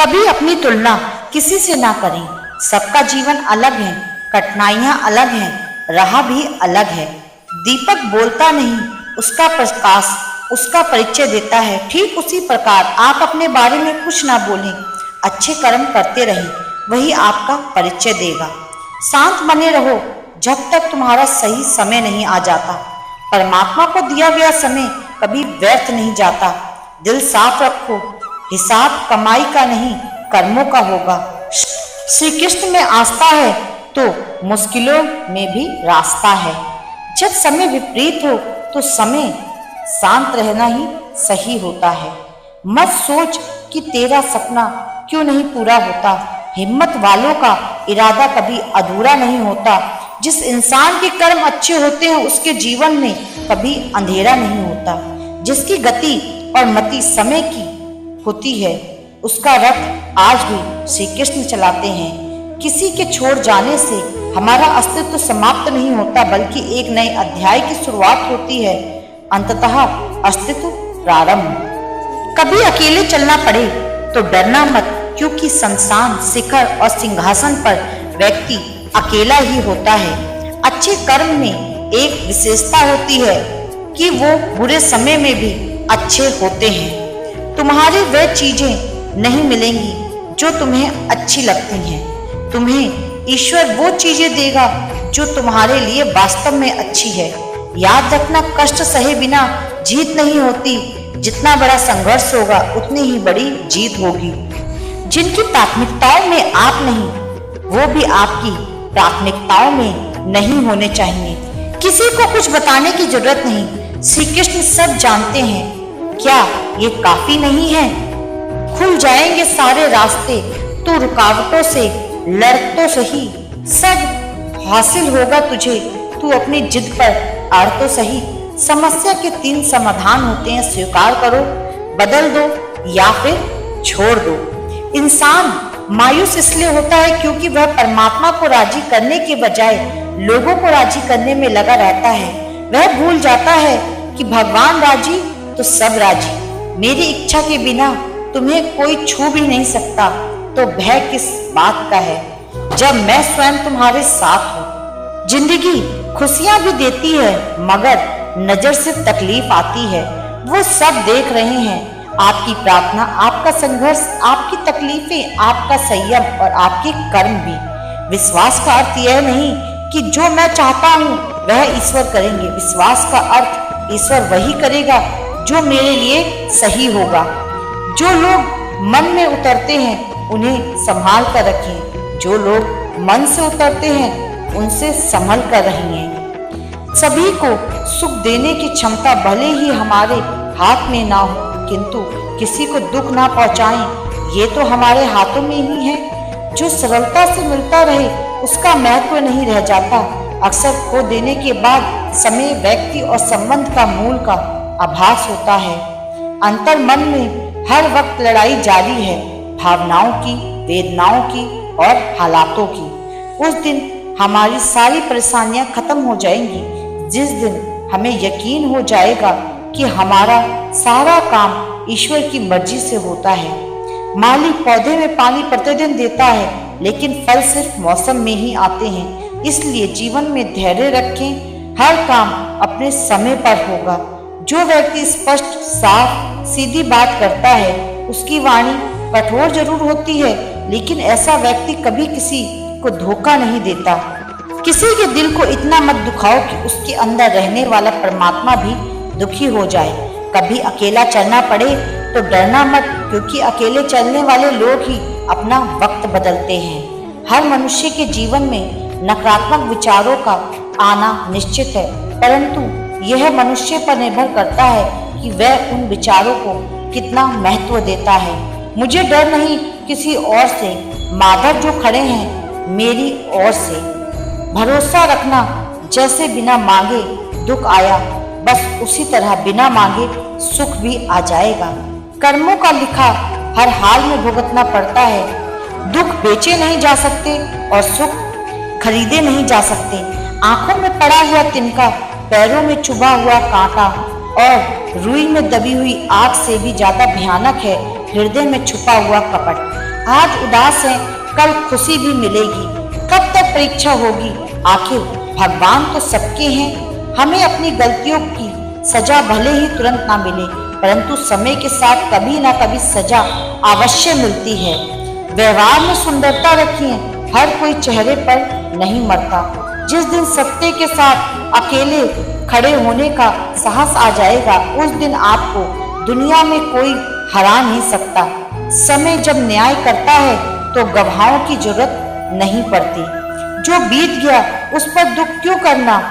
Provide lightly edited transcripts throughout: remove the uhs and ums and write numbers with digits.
कभी अपनी तुलना किसी से ना करें। सबका जीवन अलग है, कठिनाइयां अलग हैं, राह भी अलग है। दीपक बोलता नहीं, उसका प्रकाश उसका परिचय देता है। ठीक उसी प्रकार आप अपने बारे में कुछ ना बोलें, अच्छे कर्म करते रहें, वही आपका परिचय देगा। शांत बने रहो जब तक तुम्हारा सही समय नहीं आ जाता। परमात्मा को दिया गया समय कभी व्यर्थ नहीं जाता। दिल साफ रखो, हिसाब कमाई का नहीं कर्मों का होगा। श्री कृष्ण में आस्था है तो मुश्किलों में भी रास्ता है। जब समय विपरीत हो तो समय शांत रहना ही सही होता है। मत सोच कि तेरा सपना क्यों नहीं पूरा होता। हिम्मत वालों का इरादा कभी अधूरा नहीं होता। जिस इंसान के कर्म अच्छे होते हैं उसके जीवन में कभी अंधेरा नहीं होता। जिसकी गति और मति समय की होती है उसका रथ आज भी श्री कृष्ण चलाते हैं। किसी के छोड़ जाने से हमारा अस्तित्व समाप्त नहीं होता, बल्कि एक नए अध्याय की शुरुआत होती है। अंततः अस्तित्व प्रारंभ। कभी अकेले चलना पड़े तो डरना मत, क्योंकि संसान शिखर और सिंहासन पर व्यक्ति अकेला ही होता है। अच्छे कर्म में एक विशेषता होती है कि वो बुरे समय में भी अच्छे होते हैं। तुम्हारी वह चीजें नहीं मिलेंगी जो तुम्हें अच्छी लगती हैं। तुम्हें ईश्वर वो चीजें देगा जो तुम्हारे लिए वास्तव में अच्छी है। याद रखना, कष्ट सहे बिना जीत नहीं होती। जितना बड़ा संघर्ष होगा उतनी ही बड़ी जीत होगी। जिनकी प्राथमिकताओं में आप नहीं, वो भी आपकी प्राथमिकताओं में नहीं होने चाहिए। किसी को कुछ बताने की जरूरत नहीं, श्री कृष्ण सब जानते हैं। क्या ये काफी नहीं है? खुल जाएंगे सारे रास्ते, तू रुकावटों से लड़ तो सही। सब हासिल होगा तुझे, तू अपनी जिद पर अड़ तो सही। समस्या के 3 समाधान होते हैं, स्वीकार करो, बदल दो या फिर छोड़ दो। इंसान मायूस इसलिए होता है क्योंकि वह परमात्मा को राजी करने के बजाय लोगों को राजी करने में लगा रहता है। वह भूल जाता है कि भगवान राजी तो सब राजी। मेरी इच्छा के बिना तुम्हें कोई छू भी नहीं सकता, तो भय किस बात का है जब मैं स्वयं तुम्हारे साथ हूँ। जिंदगी खुशियां भी देती है, मगर नजर से तकलीफ आती है। वो सब देख रहे हैं, आपकी प्रार्थना, आपका संघर्ष, आपकी तकलीफें, आपका संयम और आपके कर्म भी। विश्वास का अर्थ यह नहीं कि जो मैं चाहता हूँ वह ईश्वर करेंगे। विश्वास का अर्थ ईश्वर वही करेगा जो मेरे लिए सही होगा। जो लोग मन में उतरते हैं उन्हें संभाल कर रखें, जो लोग मन से उतरते हैं उनसे संभल कर रहिए। सभी को सुख देने की क्षमता भले ही हमारे हाथ में ना हो, किंतु किसी को दुख ना पहुंचाएं ये तो हमारे हाथों में ही है। जो सरलता से मिलता रहे उसका महत्व नहीं रह जाता। अक्सर खो देने के बाद समय, व्यक्ति और संबंध का मूल का आभास होता है। अंतर मन में हर वक्त लड़ाई जारी है, भावनाओं की, वेदनाओं की और हालातों की। उस दिन हमारी सारी परेशानियां खत्म हो जाएंगी, जिस दिन हमें यकीन हो जाएगा कि हमारा सारा काम ईश्वर की मर्जी से होता है। माली पौधे में पानी प्रतिदिन देता है, लेकिन फल सिर्फ मौसम में ही आते हैं। इसलिए जीवन में धैर्य रखें, हर काम अपने समय पर होगा। जो व्यक्ति स्पष्ट, साफ, सीधी बात करता है उसकी वाणी कठोर जरूर होती है, लेकिन ऐसा व्यक्ति कभी किसी को धोखा नहीं देता। किसी के दिल को इतना मत दुखाओ कि उसके अंदर रहने वाला परमात्मा भी दुखी हो जाए। कभी अकेला चलना पड़े तो डरना मत, क्योंकि अकेले चलने वाले लोग ही अपना वक्त बदलते हैं। हर मनुष्य के जीवन में नकारात्मक विचारों का आना निश्चित है, परंतु यह मनुष्य पर निर्भर करता है कि वह उन विचारों को कितना महत्व देता है। मुझे डर नहीं किसी और से, माधव जो खड़े हैं मेरी ओर से। भरोसा रखना, जैसे बिना मांगे दुख आया, बस उसी तरह बिना मांगे सुख भी आ जाएगा। कर्मों का लिखा हर हाल में भुगतना पड़ता है। दुख बेचे नहीं जा सकते और सुख खरीदे नहीं जा सकते। आंखों में पड़ा हुआ तिनका, पैरों में चुभा हुआ कांटा और रुई में दबी हुई आग से भी ज्यादा भयानक है हृदय में छुपा हुआ कपट। आज उदास है, कल खुशी भी मिलेगी। कब तक परीक्षा होगी? आखिर भगवान तो सबके हैं। हमें अपनी गलतियों की सजा भले ही तुरंत ना मिले, परंतु समय के साथ कभी ना कभी सजा अवश्य मिलती है। व्यवहार में सुंदरता रखिए, हर कोई चेहरे पर नहीं मरता। जिस दिन सत्य के साथ अकेले खड़े होने का साहस आ जाएगा, उस दिन आपको दुनिया में कोई हरा नहीं सकता। समय जब न्याय करता है तो गवाहों की जरूरत नहीं पड़ती। जो बीत गया उस पर दुख क्यों करना,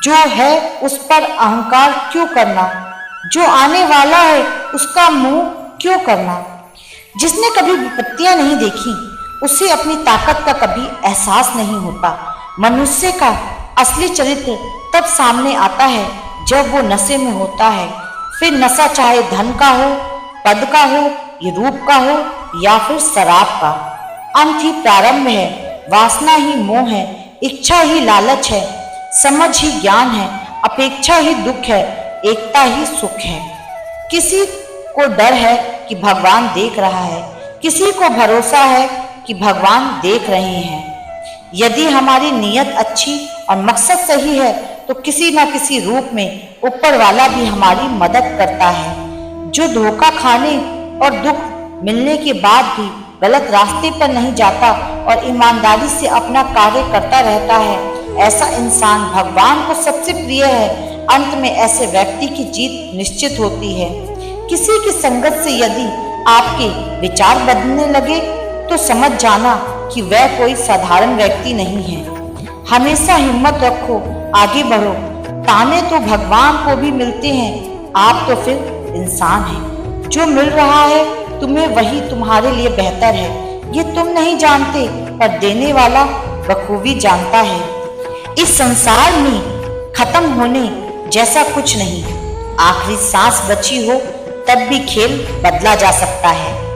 जो है उस पर अहंकार क्यों करना, जो आने वाला है उसका मुंह क्यों करना। जिसने कभी विपत्तियां नहीं देखी, उसे अपनी ताकत का कभी एहसास नहीं होता। मनुष्य का असली चरित्र तब सामने आता है जब वो नशे में होता है। फिर नशा चाहे धन का हो, पद का हो, ये रूप का हो या फिर शराब का। अंत ही प्रारंभ है, वासना ही मोह है, इच्छा ही लालच है, समझ ही ज्ञान है, अपेक्षा ही दुख है, एकता ही सुख है। किसी को डर है कि भगवान देख रहा है, किसी को भरोसा है कि भगवान देख रहे हैं। यदि हमारी नीयत अच्छी और मकसद सही है तो किसी न किसी रूप में ऊपर वाला भी हमारी मदद करता है। जो धोखा खाने और दुख मिलने के बाद भी गलत रास्ते पर नहीं जाता और ईमानदारी से अपना कार्य करता रहता है, ऐसा इंसान भगवान को सबसे प्रिय है। अंत में ऐसे व्यक्ति की जीत निश्चित होती है। किसी की संगत से यदि आपके विचार बदलने लगे तो समझ जाना कि वह कोई साधारण व्यक्ति नहीं है। हमेशा हिम्मत रखो, आगे बढ़ो। ताने तो भगवान को भी मिलते हैं, आप तो फिर इंसान हैं। जो मिल रहा है तुम्हें वही तुम्हारे लिए बेहतर है। ये तुम नहीं जानते, पर देने वाला बखूबी जानता है। इस संसार में खत्म होने जैसा कुछ नहीं। आखिरी सांस बची हो तब भी खेल बदला जा सकता है।